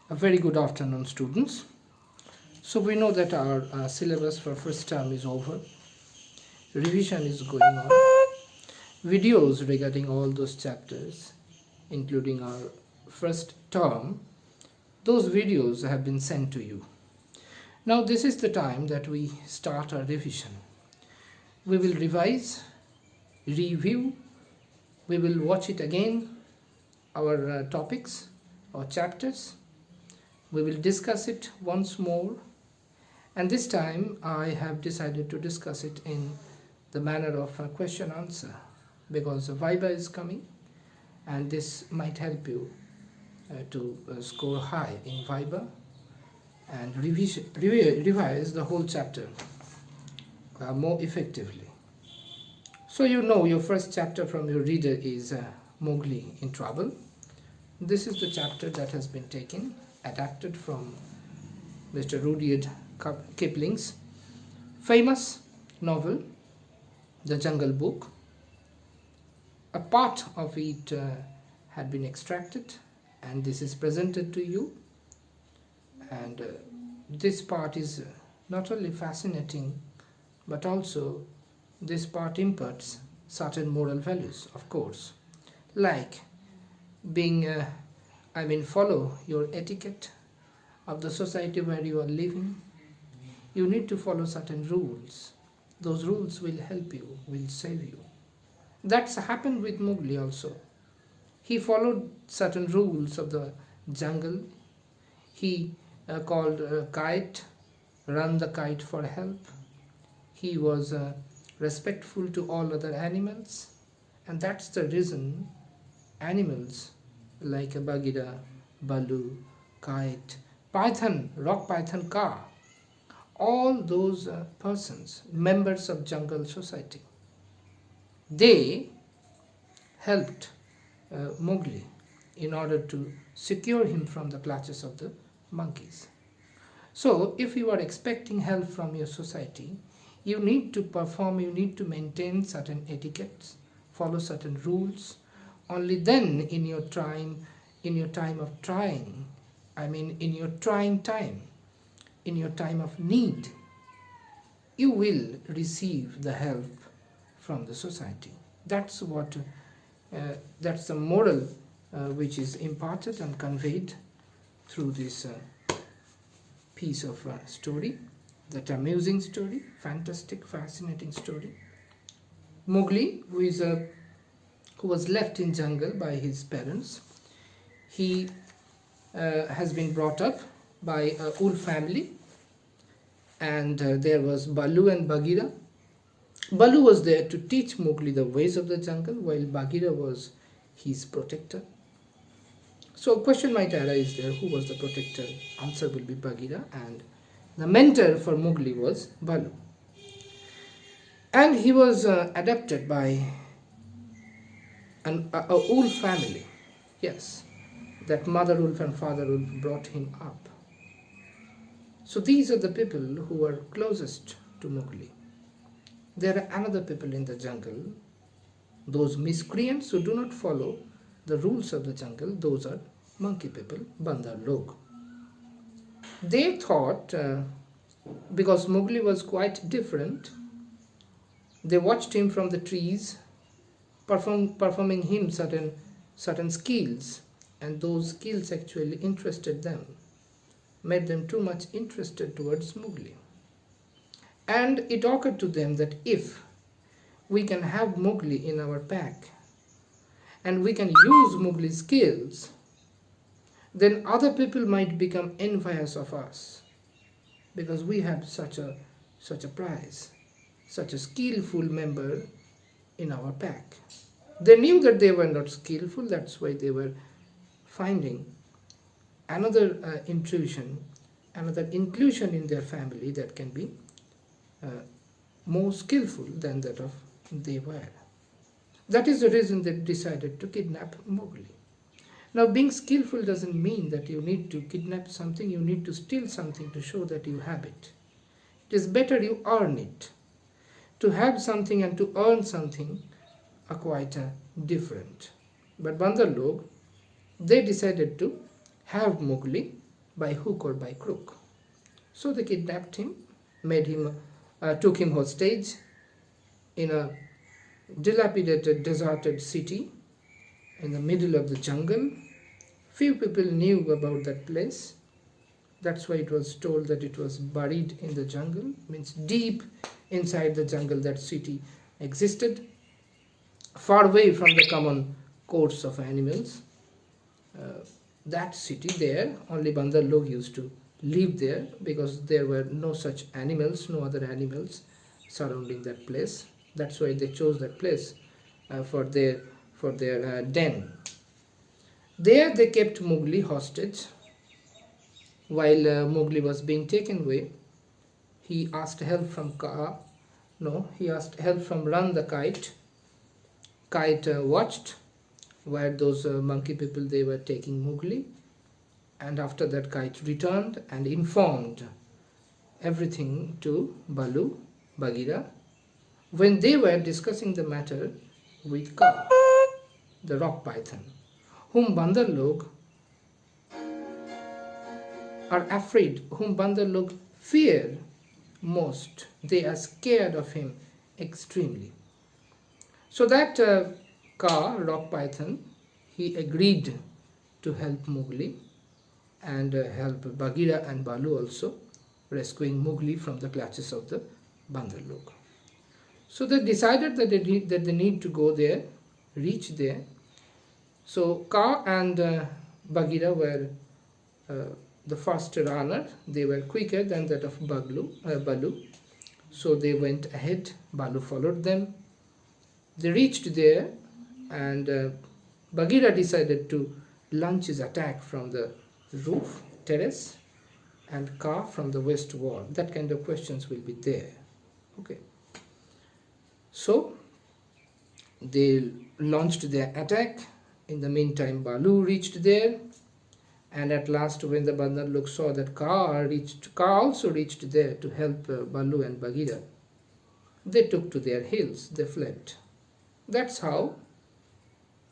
A very good afternoon, students. So we know that our syllabus for first term is over. Revision is going on. Videos regarding all those chapters, including our first term, those videos have been sent to you. Now this is the time that we start our revision. We will revise, review, we will watch it again, our topics, our chapters. We will discuss it once more, and this time I have decided to discuss it in the manner of a question answer, because Viva is coming and this might help you to score high in Viva and revise the whole chapter more effectively. So you know your first chapter from your reader is Mowgli in Trouble. This is the chapter that has been taken, adapted from Mr. Rudyard Kipling's famous novel, The Jungle Book. A part of it had been extracted and this is presented to you, and this part is not only fascinating but also this part imparts certain moral values, of course, like being follow your etiquette of the society where you are living. You need to follow certain rules. Those rules will help you, will save you. That's happened with Mowgli also. He followed certain rules of the jungle. He called kite, run the kite for help. He was respectful to all other animals, and that's the reason animals like a Bagheera, Balu, kite, python, rock python, car, all those persons, members of jungle society, they helped Mowgli in order to secure him from the clutches of the monkeys. So if you are expecting help from your society, you need to perform, you need to maintain certain etiquettes, follow certain rules. Only then in your time of trying, in your trying time, in your time of need, you will receive the help from the society. That's what that's the moral which is imparted and conveyed through this piece of story, that amusing story, fantastic, fascinating story. Mowgli, who was left in jungle by his parents, he has been brought up by a wolf family, and there was Balu and Bagheera. Balu was there to teach Mowgli the ways of the jungle, while Bagheera was his protector. So a question might arise there, who was the protector? Answer will be Bagheera, and the mentor for Mowgli was Balu. And he was adopted by a wolf family. Yes, that mother wolf and father wolf brought him up. So these are the people who were closest to Mowgli. There are another people in the jungle, those miscreants who do not follow the rules of the jungle. Those are monkey people, Bandar Log. They thought, because Mowgli was quite different, they watched him from the trees, performing him certain skills, and those skills actually interested them, made them too much interested towards Mowgli. And it occurred to them that if we can have Mowgli in our pack and we can use Mowgli's skills, then other people might become envious of us, because we have such a prize, such a skillful member in our pack. They knew that they were not skillful, that's why they were finding another intrusion, another inclusion in their family that can be more skillful than that of they were. That is the reason they decided to kidnap Mowgli. Now, being skillful doesn't mean that you need to kidnap something, you need to steal something to show that you have it. It is better you earn it. To have something and to earn something are quite different. But Bandar Log, they decided to have Mowgli by hook or by crook. So they kidnapped him, took him hostage in a dilapidated, deserted city in the middle of the jungle. Few people knew about that place. That's why it was told that it was buried in the jungle, means deep inside the jungle that city existed, far away from the common course of animals. That city there, only Bandar log used to live there because there were no such animals, no other animals surrounding that place. That's why they chose that place for their den. There they kept Mowgli hostage. While Mowgli was being taken away, he asked help from he asked help from Run the kite. Kite watched where those monkey people they were taking Mowgli, and after that Kite returned and informed everything to Balu, Bagheera, when they were discussing the matter with Ka, the rock python, whom Bandar log are afraid, whom Bandar log fear most. They are scared of him extremely. So that Ka, rock python, he agreed to help Mowgli and help Bagheera and Balu also, rescuing Mowgli from the clutches of the Bandar log. So they decided that they need to go there, reach there. So Ka and Bagheera were the first runner. They were quicker than that of Balu. So they went ahead. Balu followed them. They reached there, and Bagheera decided to launch his attack from the roof, terrace, and Ka from the west wall. That kind of questions will be there. Okay. So they launched their attack. In the meantime, Balu reached there, and at last, when the Bandar log saw that Ka also reached there to help Balu and Bagheera, they took to their heels. They fled. That's how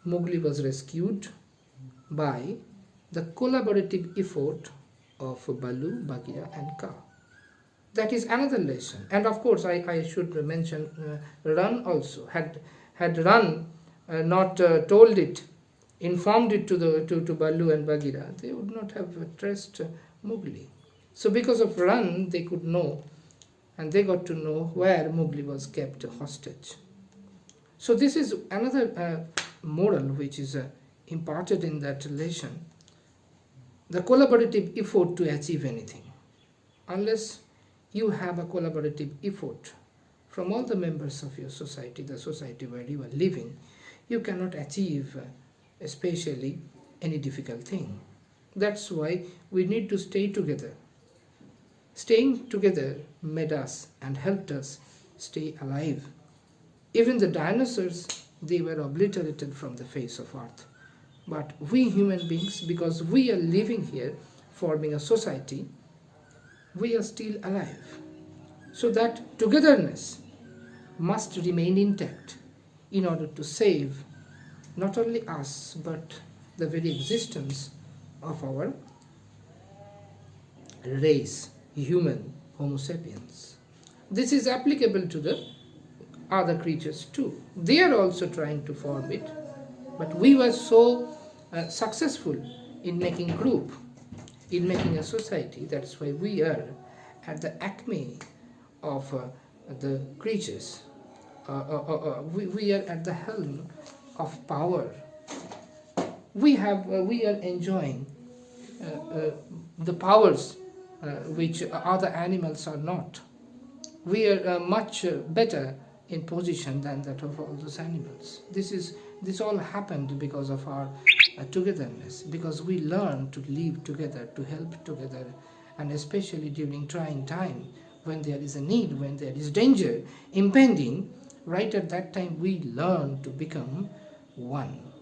Mowgli was rescued, by the collaborative effort of Balu, Bagheera and Ka. That is another lesson. And of course, I should mention Ran also. Had Ran not told it, informed it to Balu and Bagheera, they would not have traced Mowgli. So because of Ran, they could know, and they got to know where Mowgli was kept hostage. So this is another moral which is imparted in that lesson. The collaborative effort to achieve anything. Unless you have a collaborative effort from all the members of your society, the society where you are living, you cannot achieve especially any difficult thing. That's why we need to stay together. Staying together made us and helped us stay alive. Even the dinosaurs, they were obliterated from the face of earth. But we human beings, because we are living here, forming a society, we are still alive. So that togetherness must remain intact in order to save not only us, but the very existence of our race, human, Homo sapiens. This is applicable to the other creatures too. They are also trying to form it, but we were so successful in making group, in making a society. That's why we are at the acme of the creatures. We are at the helm of power. We are enjoying the powers which other animals are not. We are much better in position than that of all those animals. This all happened because of our togetherness, because we learn to live together, to help together, and especially during trying time, when there is a need, when there is danger impending, right at that time we learn to become one.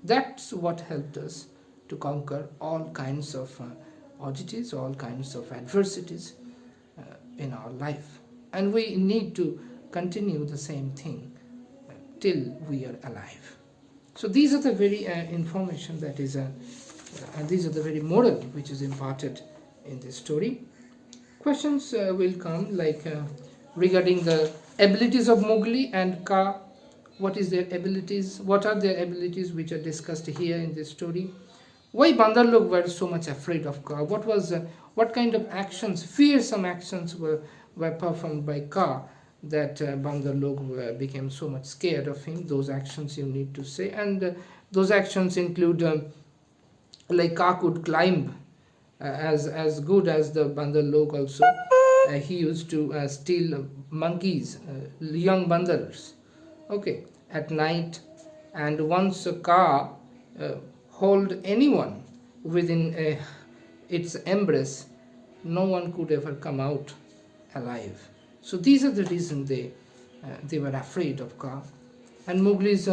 That's what helped us to conquer all kinds of oddities, all kinds of adversities in our life. And we need to continue the same thing till we are alive. So these are the very information that is And these are the very moral which is imparted in this story. Questions will come like regarding the abilities of Mowgli and Kaa. What is their abilities? What are their abilities which are discussed here in this story? Why Bandar Log were so much afraid of Kaa? What kind of actions, fearsome actions were performed by Kaa that Bandar Log became so much scared of him? Those actions you need to say. And those actions include like Kaa could climb as good as the Bandar Log also. He used to steal monkeys, young bandars, okay, at night. And once a car hold anyone within its embrace, no one could ever come out alive. So these are the reasons they were afraid of Kaa. And Mowgli's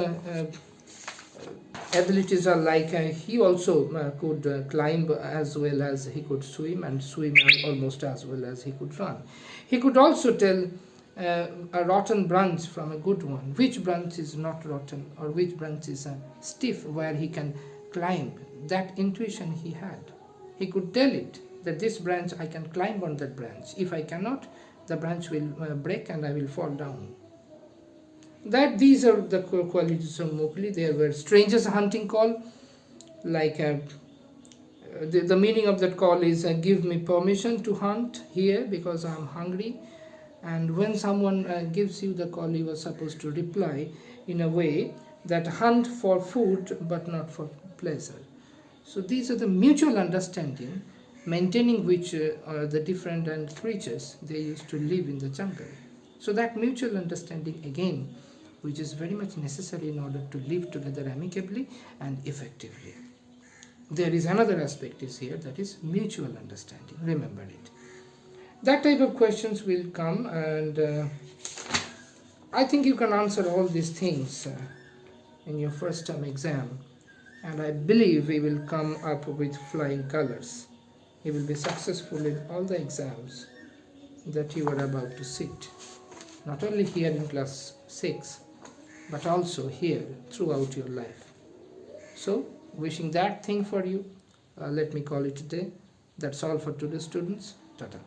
abilities are like he also could climb as well as he could swim, and swim almost as well as he could run. He could also tell a rotten branch from a good one, which branch is not rotten or which branch is stiff where he can climb. That intuition he had. He could tell it that this branch I can climb on that branch. If I cannot, the branch will break and I will fall down. That these are the qualities of Mowgli. There were strangers hunting call, like the meaning of that call is give me permission to hunt here because I am hungry. And when someone gives you the call, you are supposed to reply in a way that hunt for food but not for pleasure. So these are the mutual understanding maintaining which the different creatures they used to live in the jungle. So that mutual understanding again, which is very much necessary in order to live together amicably and effectively. There is another aspect is here, that is mutual understanding. Remember it. That type of questions will come, and I think you can answer all these things in your first term exam, and I believe we will come up with flying colors. You will be successful in all the exams that you are about to sit, not only here in class 6, but also here throughout your life. So, wishing that thing for you, let me call it a day. That's all for today, students. Tata.